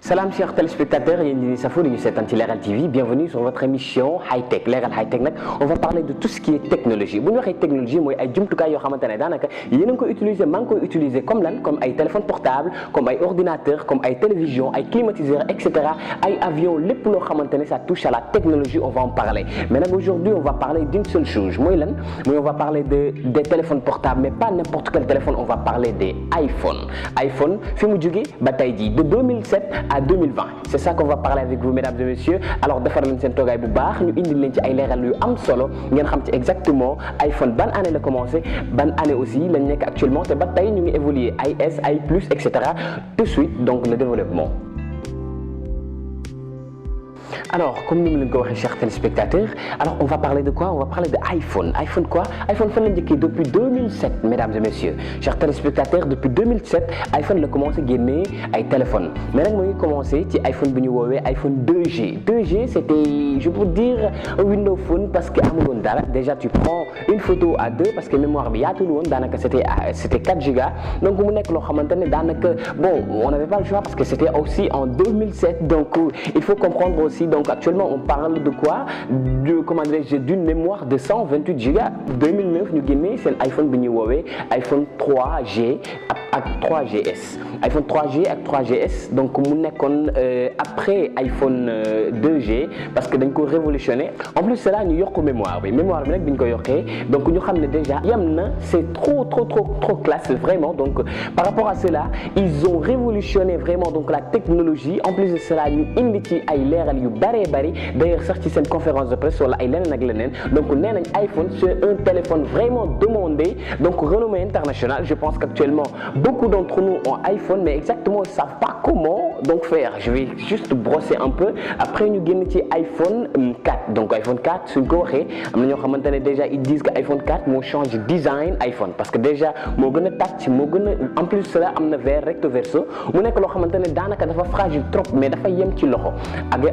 Salam chers téléspectateurs, Leral TV, bienvenue sur votre émission High Tech. Leral High Tech, on va parler de tout ce qui est technologie. Si on parle de technologie, moi, ay jumtukaay yoo xamante ne daanaka yéen a ngi koy utiliser, maa ngi koy utiliser comme lan, comme ay téléphone portable, comme ay ordinateur, comme ay télévision, ay climatiseur, etc. ay avion, lépp loo xamante ne ça touche à la technologie, on va en parler. Maintenant aujourd'hui, on va parler d'une seule chose. Moi, on va parler des téléphones portables, mais pas n'importe quel téléphone. On va parler des iPhone. iPhone, fi mu jógee ba tey jii de 2007 à 2020. C'est ça qu'on va parler avec vous, mesdames et messieurs. Alors, defar leen seen toogaay bu baax ñu indil leen ci ay leeral yu am solo ngeen xam ci exactement iPhone ban année la commencé, ban année aussi lañ nekk actuellement te ba tey ñu ngi évoluer ay S, ay plus, etc. Tout de suite, donc le développement. Alors, comme nous le disons, chers téléspectateurs, alors on va parler de quoi? On va parler de iPhone. iPhone quoi? iPhone fait l'indiquer depuis 2007, mesdames et messieurs. Chers téléspectateurs, depuis 2007, iPhone a commencé à gagner un téléphone. Maintenant, on a commencé à iPhone iPhone 2G. 2G, c'était, je peux dire, un Windows Phone parce que déjà tu prends une photo à deux parce que mémoire c'était 4 Go. Donc, on n'avait pas le choix parce que c'était aussi en 2007. Donc, il faut comprendre aussi. Donc actuellement on parle de quoi? D'une mémoire de 128 Go. 2009 ñu génnee seen iPhone bi ñuy woowee iPhone 3G ak 3GS. iPhone 3G ak 3GS donc mu nekkoon après iPhone 2G parce que dañ ko révolutionné. En plus c'est là ñu yokk mémoire bi nag bi ñu ko yokkee donc ñu xam ne déjà yam na c'est trop classe vraiment. Donc par rapport à cela ils ont révolutionné vraiment donc la technologie. En plus de cela ñu indi ci ay leeral yu bari d'ailleurs sax ci seen conférence de presse wala ay leneen ak leneen. Donc nee nañ iPhone c'est un téléphone vraiment demandé donc renommé international. Je pense qu'actuellement beaucoup d'entre nous ont iPhone mais exactement ils savent pas comment donc faire. Je vais juste brosser un peu après ñu génn ci iPhone 4. Donc iPhone 4 suñ ko waxee am na ñoo xamante ne déjà ils disent que iPhone 4 moo change design iPhone parce que déjà moo gën a tàcc moo gën a en plus cela am na vert recto verso mu nekk loo xamante ne daanaka dafa fragile trop mais dafa yem ci loxo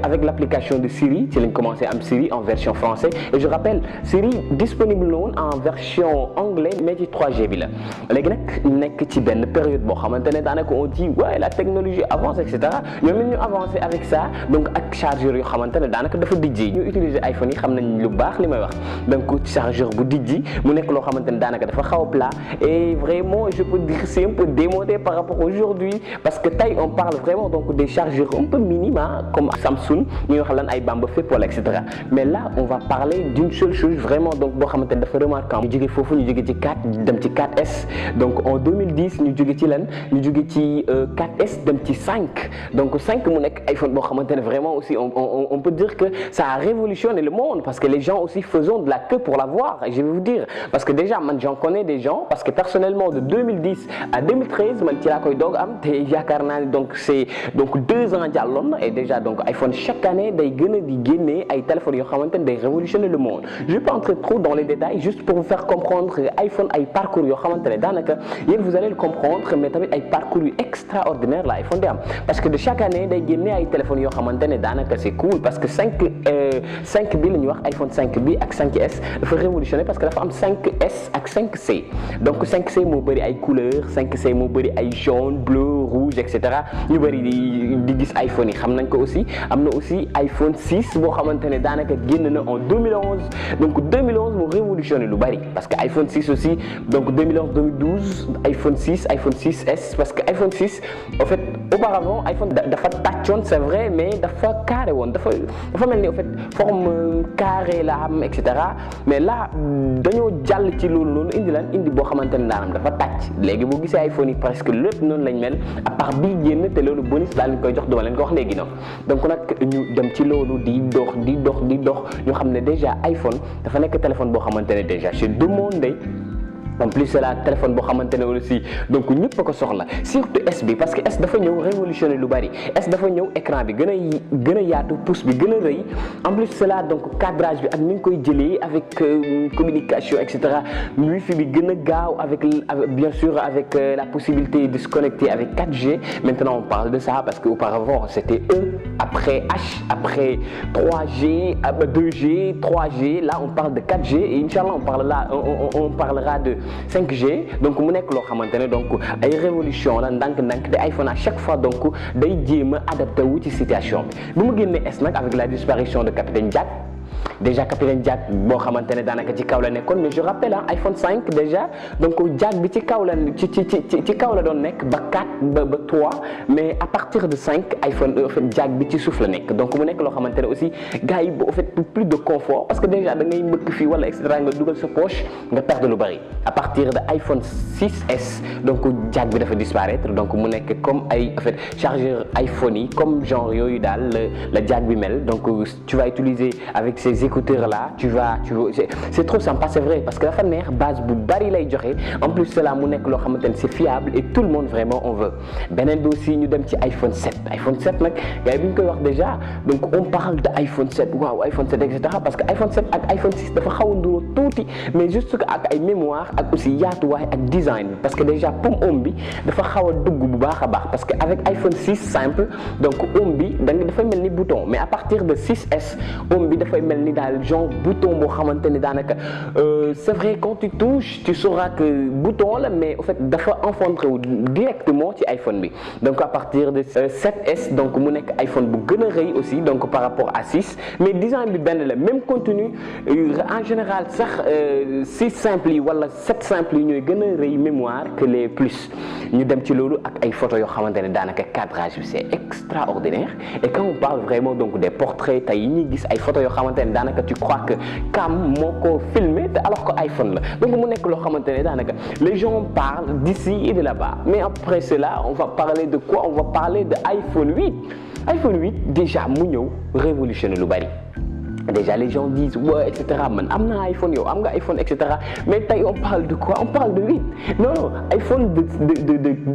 avec l'application de Siri ci lañ commencé am Siri en version français et je rappelle Siri disponible na woon en version anglais mais ci 3G bi la léegi nag nekk ci benn période boo xamante ne daanaka on dit ouais la technologie avance et cetera ñoom it ñu avancé avec ça donc ak chargeur yoo xamante ne daanaka dafa dijji ñu utiliser iPhone yi xam nañ lu baax li may wax donc chargeur bu dijji mu nekk loo xamante ne daanaka dafa xaw a plat et vraiment je peux dire c'est un peu démodé par rapport aujourd'hui parce que tey on parle vraiment donc des chargeurs un peu minima comme Samsung ñu wax lan ay Bamba fépp wala et cetera mais là on va parler d'une seule chose vraiment donc boo xamante ne dafa remarquable ñu jóge foofu ñu jóge ci 4 dem ci 4S donc en 2010 ñu jóge ci lan ñu jóge ci 4S dem ci 5 donc 5 mu nekk iPhone boo xamante ne vraiment aussi on peut dire que ça a révolutionné le monde parce que les gens aussi faisant de la queue pour l'avoir. Et je vais vous dire parce que déjà man j'en connais des gens parce que personnellement de 2010 à 2013 man ci laa koy doog am te yaakaar naa ne donc c'est donc 2 ans jàlloon et déjà donc iPhone chaque année day gën a di génne ay téléphones yoo xamante ne day révolutionner le monde. Je vais pas entrer trop dans les détails juste pour vous faire comprendre que iPhone ay parcours yoo xamante ne daanaka yéen vous allez le comprendre mais tamit ay parcours yu extraordinaire la iPhone di am parce que de chaque année day génne ay téléphones yoo xamante ne daanaka c'est cool parce que 5 bi la ñuy wax iPhone 5 bi ak 5S dafa révolutionner parce que dafa am 5S ak 5C donc 5C moo bëri ay couleurs 5C moo bëri ay jaune bleu rouge et cetera ñu bëri di gis iPhone yi xam nañ ko aussi. am na aussi iPhone 6 boo xamante ne daanaka génn na en 2011 donc 2011 moo révolutionné lu bari parce que iPhone 6 aussi donc 2011 2012 iPhone 6 iPhone 6S parce que iPhone 6 en fait auparavant iPhone dafa tàccoon c'est vrai mais dafa carré woon dafa mel ni en fait forme carré la am et cetera mais là dañoo jàll ci loolu noonu indi boo xamante ne daanam dafa tàcc léegi boo gisee iPhone yi presque lépp noonu lañ mel à part bii génn te loolu bonus daal leen koy jox duma leen ko wax léegi noonu donc nag ñu dem ci loolu di dox ñu xam ne déjà iPhone dafa nekk téléphone boo xamante ne déjà c'est demandé. En plus c'est la téléphone boo xamante ne aussi donc ñëpp a ko soxla surtout S bi parce que S dafa ñëw révolutionner lu bari S dafa ñëw écran bi gën a yaatu pouce bi gën a rëy en plus c'est là donc cadrage bi ak ni ñu koy jëlee avec communication et cetera wifi bi gën a gaaw avec bien sûr avec la possibilité de se connecter avec 4G. Maintenant on parle de ça parce que auparavant c'était E après H après 3G 2G 3G là on parle de 4G et inchallah on parlera de 5G donc mu nekk loo xamante ne donc ay révolution la ndànk-ndànk te iPhone à chaque fois donc day jéem a adapté wu ci situation bi mu génnee S nag avec la disparition de Capitaine Jack. Déjà Capitaine Jack boo xamante ne daanaka ci kaw la nekkoon mais je rappelle iPhone 5 déjà donc Jack bi ci kaw la ci kaw la doon nekk ba 4 ba 3 mais à partir de 5 iPhone en fait Jack bi ci suuf la nekk donc mu nekk loo xamante ne aussi gars yi en fait plus de confort parce que déjà da ngay mbëkk fii wala et cetera nga dugal sa poche nga perdre lu bari à partir de iPhone 6S donc Jack bi dafa disparaître donc mu nekk comme ay en fait chargeur iPhone yi comme genre yooyu daal la Jack bi mel donc tu vas utiliser avec ces écouteurs là c'est trop sympa c'est vrai parce que dafa neex base bu bari lay joxe en plus cela mu nekk loo xamante ne c'est fiable et tout le monde vraiment on veut beneen bi aussi ñu dem ci iPhone 7 nag gars yi bu ñu koy wax déjà donc on parle de iPhone 7 waaw iPhone 7 et cetera parce que iPhone 7 ak iPhone 6 dafa xaw a nduroo tuuti mais juste que ak ay mémoire ak aussi yaatuwaay ak design bi parce que déjà pomme home bi dafa xaw a dugg bu baax a baax parce que avec iPhone 6 simple donc home bi dafay mel ni bouton mais à partir de 6S home bi dafay mel ni daal genre bouton boo xamante ne daanaka c'est vrai quand tu touches tu sauras que bouton la mais en fait dafa enfantré wu directement ci iPhone bi donc à partir de 7S donc mu nekk iPhone bu gën a rëy aussi donc par rapport à 6 mais design bi benn la même contenu en général sax 6 simple yi wala 7 simple yi ñooy gën a rëy mémoire que les plus ñu dem ci loolu ak ay photos yoo xamante ne daanaka cadrage bi c'est extraordinaire et quand on parle vraiment donc des portraits tey yi ñuy gis ay photos yoo xamante ne daanaka tu crois que cam moo ko filmé te alors que iPhone la donc mu nekk loo xamante ne daanaka les gens parlent d'ici et de là-bas mais après cela on va parler de quoi on va parler de iPhone 8 iPhone 8 déjà mu ñëw révolutionner lu bari déjà les gens disent ouais et cetera man am na iPhone yow am nga iPhone et cetera mais tey on parle de quoi on parle de 8 non iPhone de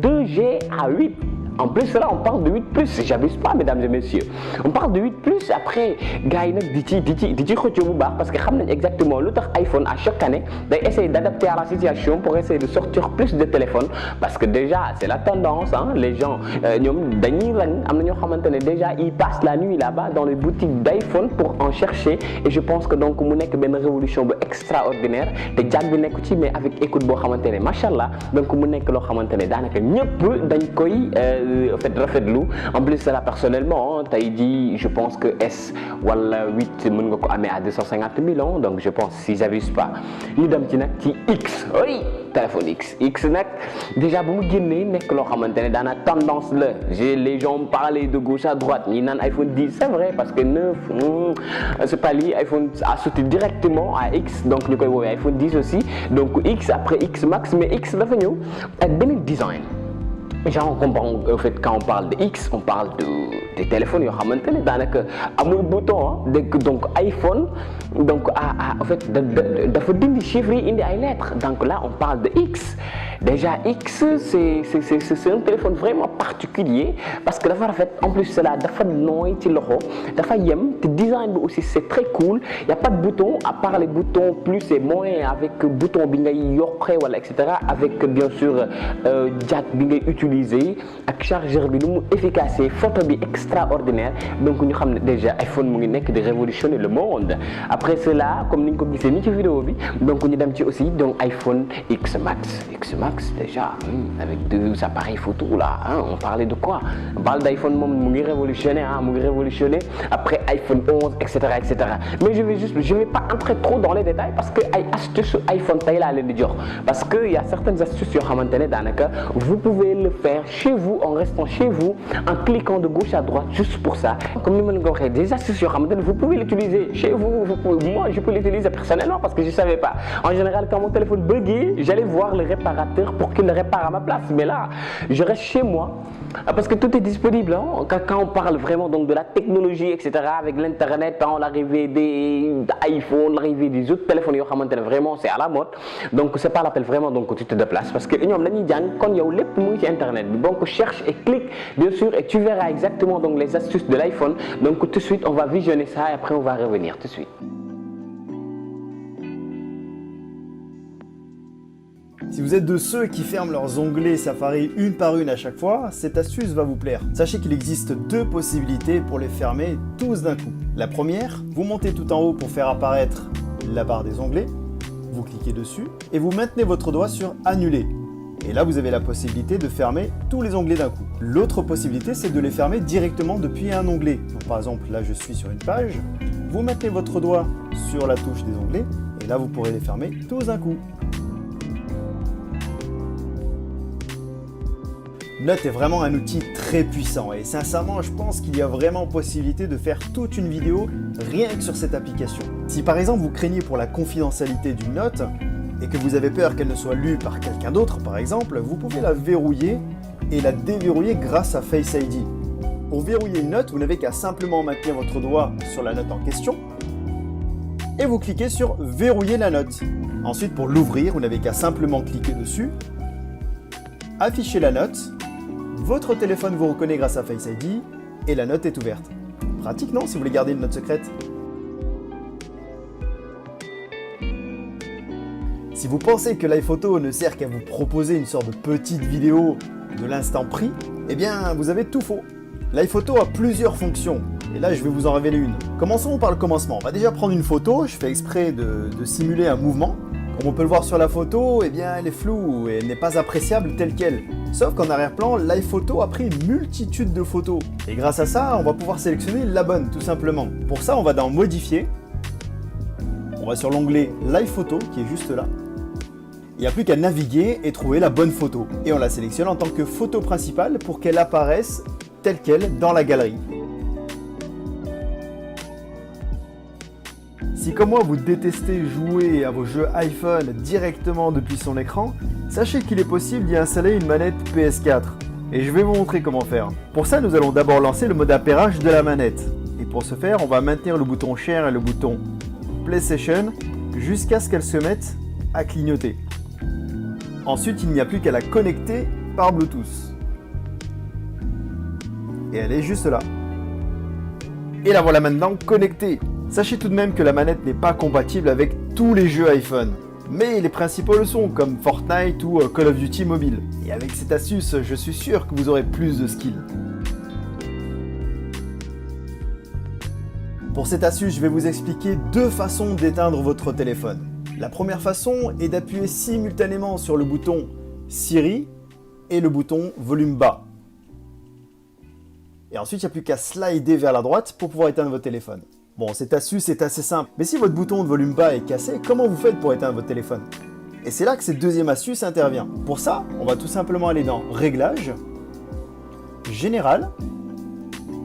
2G à 8. En plus là on parle de 8+, j'abuse pas mesdames et messieurs on parle de 8+, après gars yi nag di ci xëccoo bu baax parce que xam nañ exactement lu tax iPhone à chaque année day essayer d'adapter à la situation pour essayer de sortir plus de téléphones parce que déjà c'est la tendance les gens ñoom dañuy rang am na ñoo xamante ne déjà ils passent la nuit là-bas dans les boutiques d'iPhone pour en chercher et je pense que donc mu nekk benn révolution bu extraordinaire te jack bi nekk ci mais avec écoute boo xamante ne machallah donc mu nekk loo xamante ne daanaka ñëpp dañ koy en fait rafetlu en plus cela personnellement tey jii je pense que S wala 8 mën nga ko amee à 250 000 donc je pense si j'abuse pas ñu dem ci nag ci X oui téléphone X nag déjà bu mu génnee nekk loo xamante ne daana tendance la les gens parlaient de gauche à droite ñi naan iPhone 10 c'est vrai parce que 9 c'est pas lié iPhone a sauté directement à X donc ñu koy woowee iPhone 10 aussi donc X après X Max mais X dafa ñëw ak beneen design. Genre on comprend en fait quand on parle de X on parle de téléphones yoo xamante ne daanaka amul bouton donc iPhone donc en fait dafa dindi chiffres yi indi ay lettres donc là on parle de X déjà X c'est un téléphone vraiment particulier parce que dafa rafet en plus cela dafa nooy ci loxo dafa yem te design bi aussi c'est très cool y a pas de bouton à part les boutons plus et moins avec bouton bi ngay yokkee wala et cetera avec bien sûr jack bi ngay utiliser ak chargeur bi nu mu efficace photo bi extraordinaire donc ñu xam ne déjà iPhone mu ngi nekk de révolutionner le monde après cela comme ni ñu ko gisee ni ci vidéo bi donc ñu dem ci aussi donc iPhone X Max déjà avec deux appareils photo là on parlait de quoi on parle d'iPhone moom mu ngi révolutionner après iPhone 11 etc mais je vais pas entrer trop dans les détails parce que ay astuces iPhone tey laa leen di jox parce que il y a certaines astuces yoo xamante ne daanaka vous pouvez le faire chez vous en restant chez vous en cliquant de gauche à droite juste pour ça comme ni ma leen ko waxee des astuces yoo xamante ne vous pouvez l'utiliser chez vous moi je peux l'utiliser personnellement parce que je savais pas en général quand mon téléphone buguait j'allais voir le réparateur pour qu'il le répare à ma place mais là je reste chez moi parce que tout est disponible quand on parle vraiment donc de la technologie etc avec l'internet l'arrivée des iPhone l'arrivée des autres téléphones yoo xamante ne vraiment c'est à la mode donc c'est pas l'appel vraiment donc tu te déplaces parce que ñoom dañuy jàng kon yow lépp mu ngi ci internet bi donc cherche et clique bien sûr et tu verras exactement donc les astuces de l'iPhone donc tout de suite on va visionner ça et après on va revenir tout de suite. Si vous êtes de ceux qui ferment leurs onglets Safari une par une à chaque fois, cette astuce va vous plaire. Sachez qu'il existe deux possibilités pour les fermer tous d'un coup. La première, vous montez tout en haut pour faire apparaître la barre des onglets. vous cliquez dessus et vous maintenez votre doigt sur Annuler. Et là, vous avez la possibilité de fermer tous les onglets d'un coup. L'autre possibilité, c'est de les fermer directement depuis un onglet. Donc, par exemple, là, je suis sur une page. Vous mettez votre doigt sur la touche des onglets et là, vous pourrez les fermer tous d'un coup. Note est vraiment un outil très puissant et sincèrement, je pense qu'il y a vraiment possibilité de faire toute une vidéo rien que sur cette application. Si par exemple, vous craignez pour la confidentialité d'une note, et que vous avez peur qu'elle ne soit lue par quelqu'un d'autre par exemple, vous pouvez la verrouiller et la déverrouiller grâce à Face ID. Pour verrouiller une note, vous n'avez qu'à simplement maintenir votre doigt sur la note en question et vous cliquez sur verrouiller la note. Ensuite, pour l'ouvrir, vous n'avez qu'à simplement cliquer dessus, afficher la note, votre téléphone vous reconnaît grâce à Face ID et la note est ouverte. Pratique non si vous voulez garder une note secrète? Si vous pensez que l'iPhoto ne sert qu'à vous proposer une sorte de petite vidéo de l'instant pris, eh bien vous avez tout faux. L'iPhoto a plusieurs fonctions, et là je vais vous en révéler une. Commençons par le commencement. On va déjà prendre une photo, je fais exprès de simuler un mouvement. Comme on peut le voir sur la photo, eh bien elle est floue et elle n'est pas appréciable telle qu'elle. Sauf qu'en arrière-plan, l'iPhoto a pris une multitude de photos. Et grâce à ça, on va pouvoir sélectionner la bonne, tout simplement. Pour ça, on va dans Modifier. On va sur l'onglet l'iPhoto, qui est juste là. Il n'y a plus qu'à naviguer et trouver la bonne photo. Et on la sélectionne en tant que photo principale pour qu'elle apparaisse telle qu'elle dans la galerie. Si comme moi vous détestez jouer à vos jeux iPhone directement depuis son écran, sachez qu'il est possible d'y installer une manette PS4. Et je vais vous montrer comment faire. Pour ça, nous allons d'abord lancer le mode appairage de la manette. Et pour ce faire, on va maintenir le bouton Share et le bouton PlayStation jusqu'à ce qu'elle se mette à clignoter. Ensuite, il n'y a plus qu'à la connecter par Bluetooth. Et elle est juste là. Et la voilà maintenant connectée. Sachez tout de même que la manette n'est pas compatible avec tous les jeux iPhone. Mais les principaux le sont, comme Fortnite ou Call of Duty Mobile. Et avec cette astuce, je suis sûr que vous aurez plus de skills. Pour cette astuce, je vais vous expliquer deux façons d'éteindre votre téléphone. La première façon est d'appuyer simultanément sur le bouton Siri et le bouton volume bas. Et ensuite, il n'y a plus qu'à slider vers la droite pour pouvoir éteindre votre téléphone. Bon, cette astuce est assez simple, mais si votre bouton de volume bas est cassé, comment vous faites pour éteindre votre téléphone? Et c'est là que cette deuxième astuce intervient. Pour ça, on va tout simplement aller dans Réglages, Général,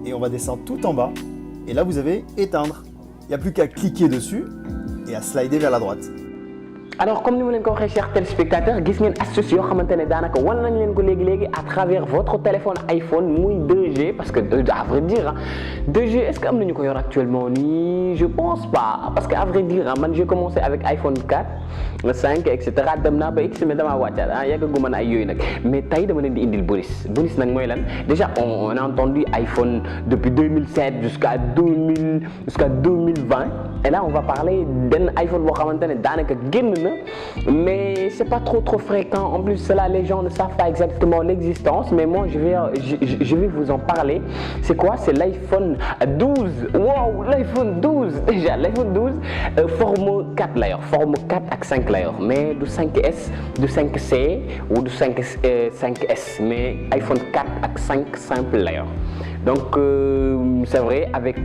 et on va descendre tout en bas, et là vous avez Éteindre. Il n'y a plus qu'à cliquer dessus et à slider vers la droite. Alors comme ni ma leen ko waxee chers téléspectateurs, gis ngeen astuce yoo xamante ne daanaka wan nañ leen ko léegi à travers votre téléphone iPhone muy 2G parce que à vrai dire 2G est-ce que am nañu ko yor actuellement nii? Je pense pas parce que à vrai dire man j'ai commencé avec iPhone 4 5 etc. dem naa ba X mais damaa wàccaat yàggaguma na ay yooyu nag mais tey dama leen di indil bonus nag mooy lan? Déjà on a entendu iPhone depuis 2007 jusqu'à 2020 et là on va parler d'un iPhone boo xamante ne daanaka génn na mais c'est pas trop fréquent. En plus cela, les gens ne savent pas exactement l'existence, mais moi je vais vous en parler. C'est quoi? C'est l'iPhone 12. Wow, l'iPhone 12 déjà. L'iPhone 12 forme 4 layers, forme 4 ak 5 layers, mais du 5S, du 5C ou du 5S, mais iPhone 4 ak 5 simple layers. Donc c'est vrai avec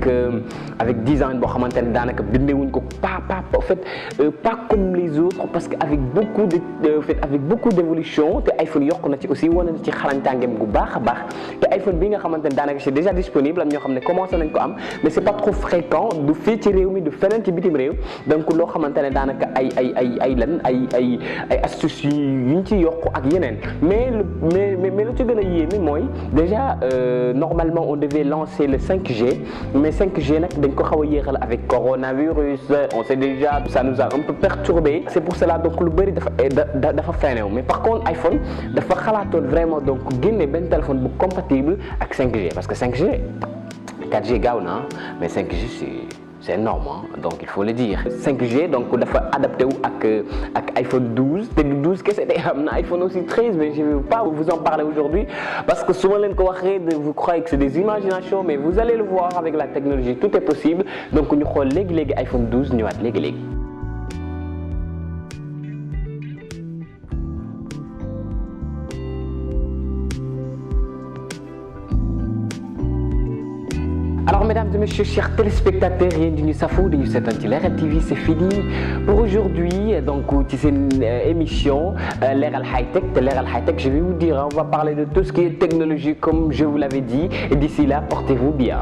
design boo xamante ne daanaka bindewuñ ko pas comme les autres parce que avec beaucoup d'évolution te iPhone yokk na ci aussi wane na ci xarañtàngeem gu baax a baax te iPhone bi nga xamante ne daanaka c'est déjà disponible am ñoo xam ne commencé nañ ko am mais c'est pas trop fréquent du fii ci réew mi du feneen ci bitim réew donc loo xamante ne daanaka ay astuces yuñ ci yokk ak yeneen mais lu ci gën a yéeme mooy déjà normalement on devait lancer le 5G mais 5G nag dañ ko xaw a yéexal avec coronavirus on sait déjà ça nous a un peu perturbé. C'est pour cela donc lu bëri dafa freiné mais par contre iPhone dafa xalaatoon vraiment donc génne benn téléphone bu compatible ak 5G parce que 5G 4G gaaw na mais 5G c'est énorme hein? Donc il faut le dire 5G donc dafa adapté wu ak iPhone 12 te du 12 kese te am na iPhone aussi 13 mais je ne vais pas vous en parler aujourd'hui parce que su ma leen ko waxee vous croyez que c'est des imaginations mais vous allez le voir avec la technologie tout est possible donc ñu xool léegi iPhone 12 ñëwaat léegi. Alors mesdames et messieurs, chers téléspectateurs, bienvenue Safo de Leral TV, c'est fini pour aujourd'hui. Donc c'est une émission Leral High Tech. Leral High Tech, je vais vous dire, on va parler de tout ce qui est technologie comme je vous l'avais dit. Et d'ici là, portez-vous bien.